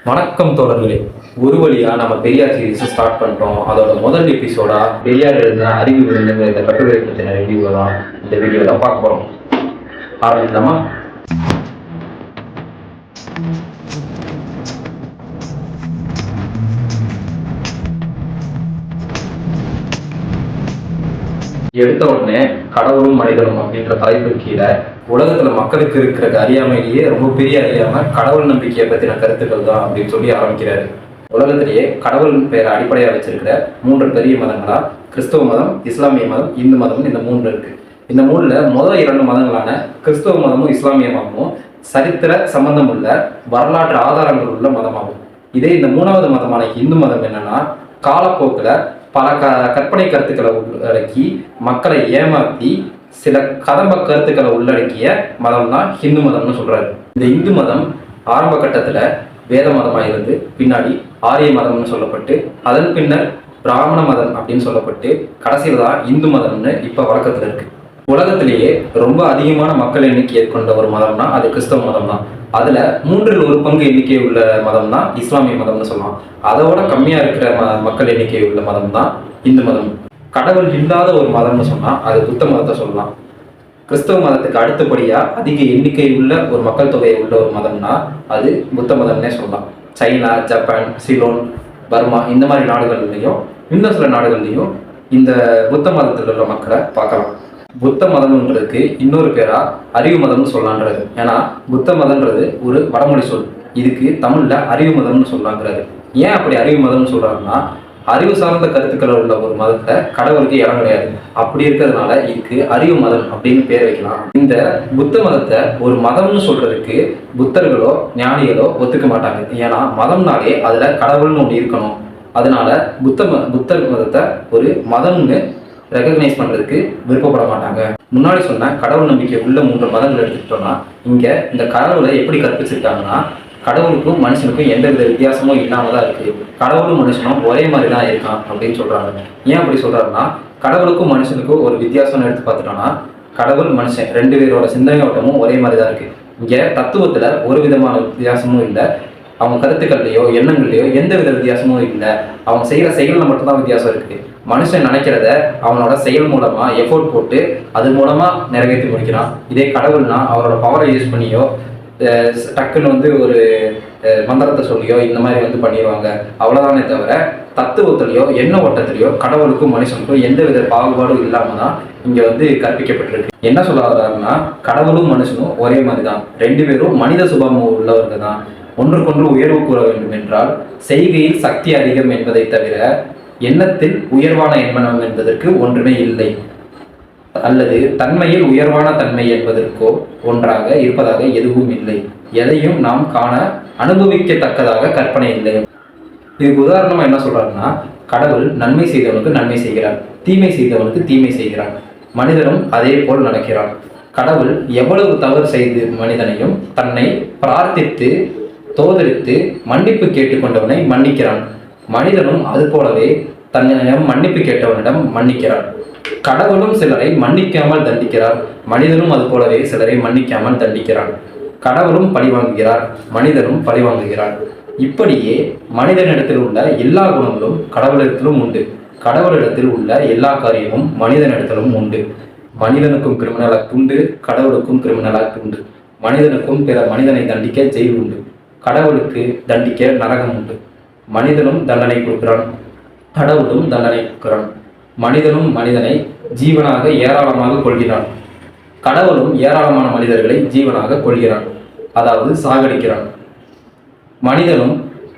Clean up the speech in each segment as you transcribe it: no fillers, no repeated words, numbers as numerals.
வணக்கம் தோழர்களே. ஒரு வழியா நம்ம பெரியார் சீரிஸ் ஸ்டார்ட் பண்ணிட்டோம். அதோட முதல் எபிசோடா பெரியார் எழுதின அறிவு விருந்துங்கிற இந்த கட்டுரை பற்றின ரிவ்யூ தான் இந்த வீடியோல பார்க்க போறோம். ஆரம்பிக்கலாமா? எடுத்த உடனே கடவுளும் மனிதனும் அப்படின்ற தலைப்பு கீழே உலகத்துல மக்களுக்கு இருக்கிற அறியாமையிலேயே ரொம்ப பெரிய அறியாம கடவுள் நம்பிக்கையை பத்தின கருத்துக்கள் தான் அப்படின்னு சொல்லி ஆரம்பிக்கிறாரு. உலகத்திலேயே கடவுள் பெயரை அடிப்படையா வச்சிருக்கிற 3 பெரிய மதங்களா கிறிஸ்தவ மதம், இஸ்லாமிய மதம், இந்து மதம், இந்த 3 இருக்கு. இந்த 3ல முதல் 2 மதங்களான கிறிஸ்தவ மதமும் இஸ்லாமிய மதமும் சரித்திர சம்பந்தம் உள்ள வரலாற்று ஆதாரங்கள் உள்ள மதமாகும். இதே இந்த 3வது மதமான இந்து மதம் என்னன்னா காலப்போக்கில் பல கற்பனை கருத்துக்களை உள்ளடக்கி மக்களை ஏமாற்றி சில கதம்ப கருத்துக்களை உள்ளடக்கிய மதம் தான் ஹிந்து மதம்னு சொல்றாரு. இந்த இந்து மதம் ஆரம்ப கட்டத்துல வேத மதமாக இருந்து பின்னாடி ஆரிய மதம்னு சொல்லப்பட்டு அதன் பின்னர் பிராமண மதம் அப்படின்னு சொல்லப்பட்டு கடைசியில் தான் இந்து மதம்னு இப்ப வழக்கத்துல இருக்கு. உலகத்திலேயே ரொம்ப அதிகமான மக்கள் எண்ணிக்கையை கொண்ட ஒரு மதம்னா அது கிறிஸ்தவ மதம் தான். அதுல 3ல் 1 பங்கு எண்ணிக்கை உள்ள மதம் தான் இஸ்லாமிய மதம்னு சொல்லலாம். அதோட கம்மியா இருக்கிற மக்கள் எண்ணிக்கை உள்ள மதம் தான் இந்து மதம். கடவுள் இல்லாத ஒரு மதம்னு சொன்னா அது புத்த மதத்தை சொல்லலாம். கிறிஸ்தவ மதத்துக்கு அடுத்தபடியா அதிக எண்ணிக்கை உள்ள ஒரு மக்கள் தொகையை உள்ள ஒரு மதம்னா அது புத்த மதம்னே சொல்லலாம். சைனா, ஜப்பான், சிலோன், பர்மா இந்த மாதிரி நாடுகள்லையும் இன்னும் சில நாடுகள்லையும் இந்த புத்த மதத்தில் உள்ள மக்களை பார்க்கலாம். புத்த மதம்ன்றதுக்கு இன்னொரு பேரா அறிவு மதம்னு சொல்லலான்றது. ஏன்னா புத்த மதம்ன்றது ஒரு வடமொழி சொல். இதுக்கு தமிழ்ல அறிவு மதம்னு சொல்லலாங்கிறாரு. ஏன் அப்படி அறிவு மதம்னு சொல்றாருன்னா அறிவு சார்ந்த கருத்துக்கள் உள்ள ஒரு மதத்தை கடவுளுக்கு இடம் கிடையாது. அப்படி இருக்கிறதுனால இதுக்கு அறிவு மதம் அப்படின்னு பேர் வைக்கலாம். இந்த புத்த மதத்தை ஒரு மதம்னு சொல்றதுக்கு புத்தர்களோ ஞானிகளோ ஒத்துக்க மாட்டாங்க. ஏன்னா மதம்னாலே அதுல கடவுள்னு ஒன்று இருக்கணும். அதனால புத்தர் மதத்தை ஒரு மதம்னு ரெகக்னைஸ் பண்றதுக்கு விருப்பப்பட மாட்டாங்க. முன்னாடி சொன்ன கடவுள் நம்பிக்கை உள்ள 3 மதங்கள் எடுத்துக்கிட்டோம்னா இங்க இந்த கடவுளை எப்படி கற்பிச்சிருக்காங்கன்னா கடவுளுக்கும் மனுஷனுக்கும் எந்தவித வித்தியாசமும் இல்லாம தான் இருக்கு. கடவுளும் மனுஷனும் ஒரே மாதிரி தான் இருக்கான் அப்படின்னு சொல்றாங்க. ஏன் அப்படி சொல்றாருன்னா கடவுளுக்கும் மனுஷனுக்கும் ஒரு வித்தியாசம்னு எடுத்து பார்த்துட்டோம்னா கடவுள் மனுஷன் 2 பேரோட சிந்தனை ஓட்டமும் ஒரே மாதிரி தான் இருக்கு. இங்க தத்துவத்துல ஒரு விதமான வித்தியாசமும் இல்லை. அவங்க கருத்துக்கள்லையோ எண்ணங்கள்லையோ எந்த வித வித்தியாசமும் இல்லை. அவங்க செய்யற செயல்ல மட்டும்தான் வித்தியாசம் இருக்கு. மனுஷன் நினைக்கிறத அவனோட செயல் மூலமா எஃபோர்ட் போட்டு அது மூலமா நிறைவேற்றி முடிக்கிறான். இதே கடவுள்னா அவரோட பவரை யூஸ் பண்ணியோ டக்குன்னு ஒரு மந்திரத்தை சொல்லியோ இந்த மாதிரி பண்ணிடுவாங்க. அவ்வளவுதானே தவிர தத்துவத்திலையோ எண்ண ஓட்டத்திலையோ கடவுளுக்கும் மனுஷனுக்கும் எந்த வித பாகுபாடும் இல்லாம தான் இங்க கற்பிக்கப்பட்டிருக்கு. என்ன சொல்ல வர்றாருன்னா கடவுளும் மனுஷனும் ஒரே மாதிரி தான். 2 பேரும் மனித சுபாவம் உள்ளவர்கள் தான். ஒன்றுக்கொன்று உயர்வு கூற வேண்டும் என்றால் செய்கையில் சக்தி அதிகம் என்பதை தவிர எண்ணத்தில் உயர்வான எண்ணம் என்பதற்கு ஒன்றுமே இல்லை. அல்லது தன்மையில் உயர்வான தன்மை என்பதற்கோ ஒன்றாக இருப்பதாக எதுவும் இல்லை. எதையும் நாம் காண அனுபவிக்கத்தக்கதாக கற்பனை இல்லை. இதுக்கு உதாரணமா என்ன சொல்றாருன்னா கடவுள் நன்மை செய்தவனுக்கு நன்மை செய்கிறார், தீமை செய்தவனுக்கு தீமை செய்கிறார். மனிதனும் அதே போல் நடக்கிறான். கடவுள் எவ்வளவு தவறு செய்து மனிதனையும் தன்னை பிரார்த்தித்து தோதரித்து மன்னிப்பு கேட்டுக்கொண்டவனை மன்னிக்கிறான். மனிதனும் அது போலவே தன்னிடம் மன்னிப்பு கேட்டவனிடம் மன்னிக்கிறான். கடவுளும் சிலரை மன்னிக்காமல் தண்டிக்கிறார். மனிதனும் அது போலவே சிலரை மன்னிக்காமல் தண்டிக்கிறான். கடவுளும் பழிவாங்குகிறார், மனிதனும் பழிவாங்குகிறார். இப்படியே மனிதனிடத்தில் உள்ள எல்லா குணங்களும் கடவுளிடத்திலும் உண்டு. கடவுளிடத்தில் உள்ள எல்லா காரியமும் மனிதனிடத்திலும் உண்டு. மனிதனுக்கும் கிரிமினல் ஆக்ட் உண்டு, கடவுளுக்கும் கிரிமினல் ஆக்ட் உண்டு. மனிதனுக்கும் பிற மனிதனை தண்டிக்க ஜெயில் உண்டு, கடவுளுக்கு தண்டிக்க நரகம் உண்டு. மனிதனும் தண்டனை கொடுக்கிறான், கடவுளும் தண்டனை கொடுக்கிறான். மனிதனும் மனிதனை ஜீவனாக ஏராளமாக கொள்கிறான், கடவுளும் ஏராளமான மனிதர்களை ஜீவனாக கொள்கிறான், அதாவது சாகடிக்கிறான். மனிதனும்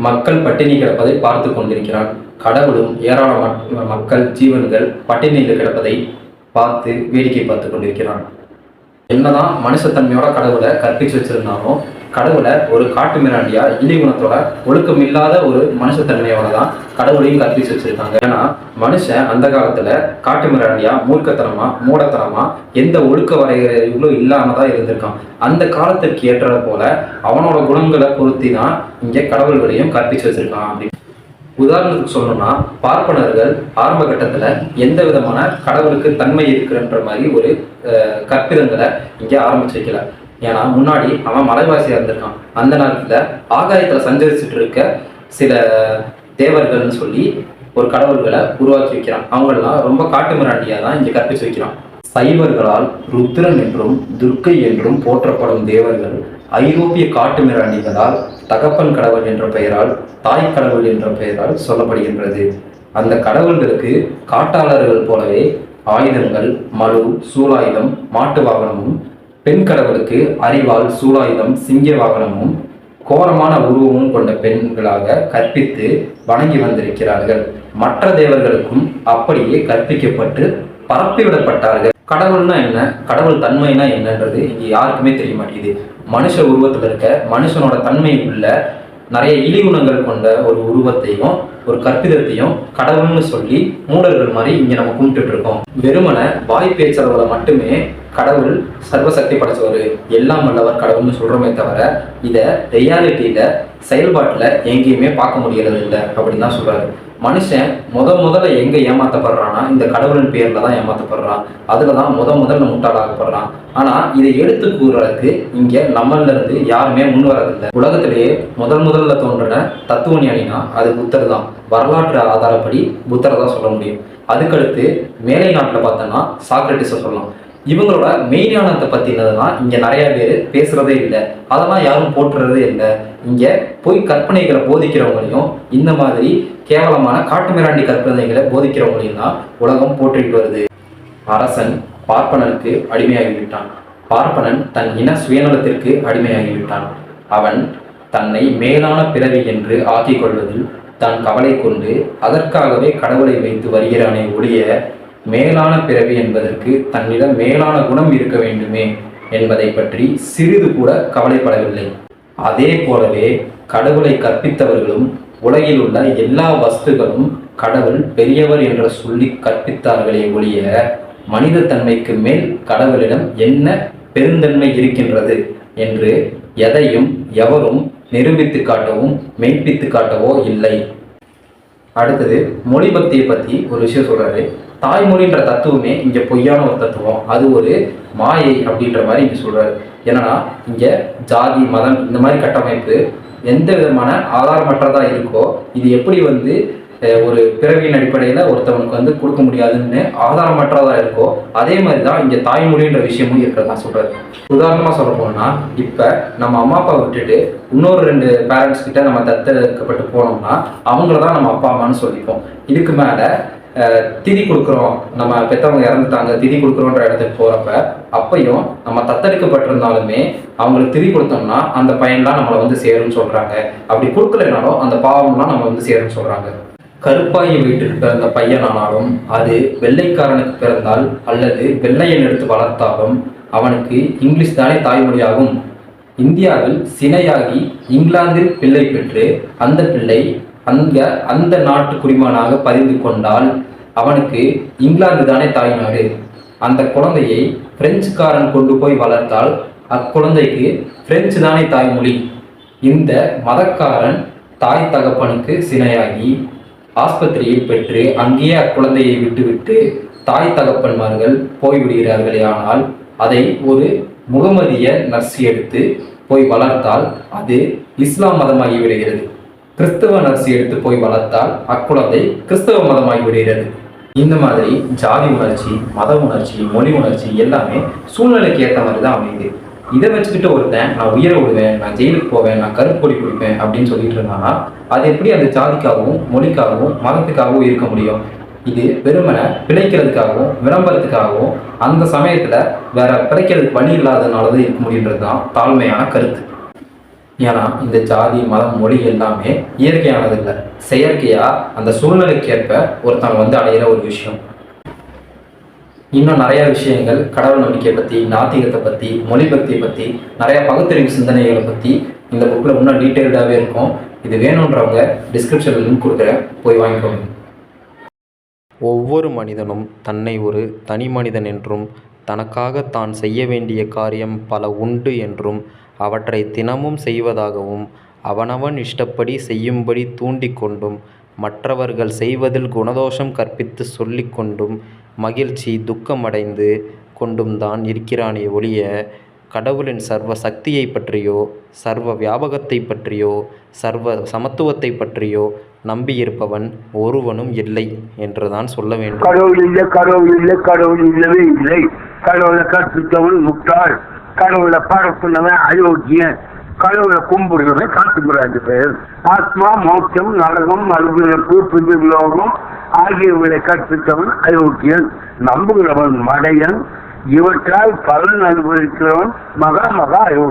மக்கள் பட்டினி கிடப்பதை பார்த்து கொண்டிருக்கிறான், கடவுளும் ஏராளமான மக்கள் ஜீவன்கள் பட்டினியில் கிடப்பதை பார்த்து வேடிக்கை பார்த்து கொண்டிருக்கிறான். என்னதான் மனுஷத்தன்மையோட கடவுளை கற்பிச்சு வச்சிருந்தாலும் கடவுளை ஒரு காட்டு மிராண்டியா இலி குணத்தோட ஒழுக்கம் இல்லாத ஒரு மனுஷத்தன்மையோட தான் கடவுளையும் கற்பிச்சு வச்சிருக்காங்க. ஏன்னா மனுஷன் அந்த காலத்துல காட்டு மிராண்டியா மூர்க்கத்தனமா மூடத்தனமா எந்த ஒழுக்க வரைகளும் இல்லாம தான் இருந்திருக்கான். அந்த காலத்திற்கு ஏற்ற போல அவனோட குணங்களை பொருத்தி தான் இங்க கடவுள்களையும் கற்பிச்சு வச்சிருக்கான். அப்படி உதாரணத்துக்கு சொல்லணும்னா பார்ப்பனர்கள் ஆரம்ப கட்டத்துல எந்த விதமான கடவுளுக்கு தன்மை இருக்குன்ற மாதிரி ஒரு கற்பிதங்களை இங்க ஆரம்பிச்சு வைக்கல. ஏன்னா முன்னாடி அவன் மலைவாசியாக இருந்திருக்கான். அந்த நேரத்தில் ஆகாயத்தில் சஞ்சரிச்சுட்டு இருக்க சில தேவர்கள்னு சொல்லி ஒரு கடவுள்களை உருவாக்கி வைக்கிறான். அவங்களெல்லாம் ரொம்ப காட்டு மிராண்டியாக தான் இங்கே கற்பிச்சு வைக்கிறான். சைவர்களால் ருத்ரன் என்றும் துர்க்கை என்றும் போற்றப்படும் தேவர்கள் ஐரோப்பிய காட்டு மிராண்டிகளால் தகப்பன் கடவுள் என்ற பெயரால் தாய் கடவுள் என்ற பெயரால் சொல்லப்படுகின்றது. அந்த கடவுள்களுக்கு காட்டாளர்கள் போலவே ஆயுதங்கள், மழு, சூலாயுதம், மாட்டு வாகனமும், பெண் கடவுளுக்கு அறிவால், சூலாயுதம், சிங்க வாகனமும் கோரமான உருவமும் கொண்ட பெண்களாக கற்பித்து வணங்கி வந்திருக்கிறார்கள். மற்ற தேவர்களுக்கும் அப்படியே கற்பிக்கப்பட்டு பரப்பிவிடப்பட்டார்கள். கடவுள்னா என்ன, கடவுள் தன்மைனா என்னன்றது இங்கே யாருக்குமே தெரிய மாட்டேங்குது. மனுஷ உருவத்தில் இருக்க மனுஷனோட தன்மை உள்ள நிறைய இழிகுணங்கள் கொண்ட ஒரு உருவத்தையும் ஒரு கற்பிதத்தையும் கடவுள்னு சொல்லி மூடர்கள் மாதிரி இங்கே நம்ம கும்பிட்டு இருக்கோம். வெறுமனை வாய் பேச்சளவுல மட்டுமே கடவுள் சர்வசக்தி படைச்சவர், எல்லாம் வல்லவர் கடவுள்னு சொல்றோமே தவிர இதை ரியாலிட்டியில செயல்பாட்டில் எங்கேயுமே பார்க்க முடியறது இல்லை அப்படின்னு தான் சொல்றாரு. மனுஷன் முதல்ல எங்க ஏமாத்தப்படுறான்னா இந்த கடவுளின் பேர்ல தான் ஏமாத்தப்படுறான். அதுல தான் முதல்ல முட்டாளாக்கப்படுறான். ஆனா இதை எடுத்து கூறுறதுக்கு இங்க நம்மள இருந்து யாருமே முன் வரதில்லை. உலகத்திலேயே முதல்ல தோன்றின தத்துவ ஞானினா அது புத்தர் தான். வரலாற்று ஆதாரப்படி புத்தரை தான் சொல்ல முடியும். அதுக்கடுத்து மேலை நாட்டில் பார்த்தோம்னா சாக்ரட்டிஸை சொல்லலாம். இவங்களோட மெய்ஞானத்தை பற்றினதுலாம் இங்கே நிறைய பேர் பேசுகிறதே இல்லை. அதெல்லாம் யாரும் போற்றுறதே இல்லை. இங்கே போய் கற்பனைகளை போதிக்கிறவங்களையும் இந்த மாதிரி கேவலமான காட்டு மிராண்டி கற்பனைகளை போதிக்கிறவங்களையும் தான் உலகம் போற்றிட்டு வருது. அரசன் பார்ப்பனனுக்கு அடிமையாகிவிட்டான். பார்ப்பனன் தன் இன சுயநலத்திற்கு அடிமையாகிவிட்டான். அவன் தன்னை மேலான பிறவி என்று ஆக்கிக் கொள்வதில் தான் கவலை கொண்டு அதற்காகவே கடவுளை வைத்து வருகிறானே ஒழிய மேலான பிறவி என்பதற்கு தன்னிடம் மேலான குணம் இருக்க வேண்டுமே என்பதை பற்றி சிறிது கூட கவலைப்படவில்லை. அதே போலவே கடவுளை கற்பித்தவர்களும் உலகில் உள்ள எல்லா வஸ்துகளும் கடவுள் பெரியவர் என்று சொல்லி கற்பித்தார்களே ஒழிய மனித தன்மைக்கு மேல் கடவுளிடம் என்ன பெருந்தன்மை இருக்கின்றது என்று எதையும் எவரும் நிரூபித்து காட்டவும் மெய்ப்பித்து காட்டவோ இல்லை. அடுத்தது மொழி பக்தியை பற்றி ஒரு விஷயம் சொல்றாரு. தாய்மொழின்ற தத்துவமே இங்கே பொய்யான ஒரு தத்துவம், அது ஒரு மாயை அப்படின்ற மாதிரி இங்கே சொல்றாரு. ஏன்னா இங்கே ஜாதி, மதம் இந்த மாதிரி கட்டமைப்பு எந்த விதமான ஆதாரமற்றதாக இருக்கோ இது எப்படி ஒரு பிறவியின் அடிப்படையில் ஒருத்தவனுக்கு கொடுக்க முடியாதுன்னு ஆதாரமற்றதாக இருக்கோ அதே மாதிரி தான் இங்கே தாய்மொழின்ற விஷயமும் இருக்கிறதா சொல்கிறாரு. உதாரணமாக சொல்ல போனோம்னா இப்போ நம்ம அம்மா அப்பா விட்டுட்டு இன்னொரு 2 பேரண்ட்ஸ் கிட்ட நம்ம தத்தெடுக்கப்பட்டு போனோம்னா அவங்கள தான் நம்ம அப்பா அம்மான்னு சொல்லிப்போம். இதுக்கு மேலே திதி கொடுக்குறோம், நம்ம பெற்றவங்க இறந்துட்டாங்க திதி கொடுக்குறோன்ற இடத்துக்கு போகிறப்ப அப்பையும் நம்ம தத்தெடுக்கப்பட்டிருந்தாலுமே அவங்களுக்கு திதி கொடுத்தோம்னா அந்த பையன்லாம் நம்மளை சேரும்னு சொல்கிறாங்க. அப்படி கொடுக்கலைனாலும் அந்த பாவம்லாம் நம்ம சேரும்னு சொல்கிறாங்க. கருப்பாகி வீட்டுக்கு பிறந்த பையனானாலும் அது வெள்ளைக்காரனுக்கு பிறந்தால் அல்லது வெள்ளையன் எடுத்து வளர்த்தாலும் அவனுக்கு இங்கிலீஷ் தானே தாய்மொழியாகும். இந்தியாவில் சினையாகி இங்கிலாந்தில் பிள்ளை பெற்று அந்த பிள்ளை அந்த நாட்டு குடிமகனாக பதிந்து கொண்டால் அவனுக்கு இங்கிலாந்து தானே தாய்நாடு. அந்த குழந்தையை பிரெஞ்சுக்காரன் கொண்டு போய் வளர்த்தால் அக்குழந்தைக்கு பிரெஞ்சு தானே தாய்மொழி. இந்த மதக்காரன் தாய் தகப்பனுக்கு சினையாகி ஆஸ்பத்திரியில் பெற்று அங்கேயே அக்குழந்தையை விட்டுவிட்டு தாய் தகப்பன்மார்கள் போய்விடுகிறார்களே. ஆனால் அதை ஒரு முகமதிய நர்ஸ் எடுத்து போய் வளர்த்தால் அது இஸ்லாம் மதமாகி விடுகிறது. கிறிஸ்தவ நர்ஸ் எடுத்து போய் வளர்த்தால் அக்குழந்தை கிறிஸ்தவ மதமாகி விடுகிறது. இந்த மாதிரி ஜாதி உணர்ச்சி, மத உணர்ச்சி, மொழி உணர்ச்சி எல்லாமே சூழ்நிலைக்கு ஏற்ற மாதிரி தான் அமையுது. இதை வச்சுக்கிட்டு ஒருத்தன் நான் உயிரை விடுவேன், நான் ஜெயிலுக்கு போவேன், நான் கருப்பு கொடி குடிப்பேன் அப்படின்னு சொல்லிட்டு இருந்தாங்கன்னா அது எப்படி அந்த ஜாதிக்காகவும் மொழிக்காகவும் மதத்துக்காகவும் இருக்க முடியும்? இது வெறுமனை பிழைக்கிறதுக்காகவும் விளம்பரத்துக்காகவும் அந்த சமயத்தில் வேற பிழைக்கிறதுக்கு வழி இல்லாதனாலதான் இருக்க முடியுன்றது தான் தாழ்மையான கருத்து. ஏன்னா இந்த ஜாதி, மதம், மொழி எல்லாமே இயற்கையானது இல்லை, செயற்கையா அந்த சூழ்நிலைக்கேற்ப ஒருத்தவங்க அடையிற ஒரு விஷயம். இன்னும் நிறைய விஷயங்கள் கடவுள் நம்பிக்கையை பற்றி, நாத்திகத்தை பற்றி, மொழி பக்தியை பற்றி, நிறைய பகுத்தறிவு சிந்தனைகளை பற்றி இந்த புக்கில் இன்னும் டீட்டெயில்டாகவே இருக்கும். இது வேணுன்றவங்க டிஸ்கிரிப்ஷனில் லிங்க் கொடுக்குறேன், போய் வாங்கிக்கோங்க. ஒவ்வொரு மனிதனும் தன்னை ஒரு தனி மனிதன் என்றும் தனக்காக தான் செய்ய வேண்டிய காரியம் பல உண்டு என்றும் அவற்றை தினமும் செய்வதாகவும் அவனவன் இஷ்டப்படி செய்யும்படி தூண்டிக்கொண்டும் மற்றவர்கள் செய்வதில் குணதோஷம் கற்பித்து சொல்லிக்கொண்டும் மகிழ்ச்சி துக்கமடைந்து கொண்டும் தான் இருக்கிறானே ஒழிய கடவுளின் சர்வ சக்தியை பற்றியோ சர்வ வியாபகத்தை பற்றியோ சர்வ சமத்துவத்தை பற்றியோ நம்பியிருப்பவன் ஒருவனும் இல்லை என்றுதான் சொல்ல வேண்டும். கடவுள் இல்லை, கடவுள் இல்லை, கடவுள் இல்லவே இல்லை. கடவுளை கற்றுத்தவன் முட்டாள், கடவுளை பரப்புனவன் அயோக்கியன், கடவுளை கும்பிடுறவன் காட்டுகிறான் பேர். ஆத்மா, மோட்சம், நரகம், மறுபிறப்பு, பிரிவிலோகம் ஆகியவர்களை கற்பித்தவன் அயோக்கியன், நம்புகிறவன் மடையன், இவற்றால் பலன் அனுபவிக்கிறவன் மகா அயோக்கியன்.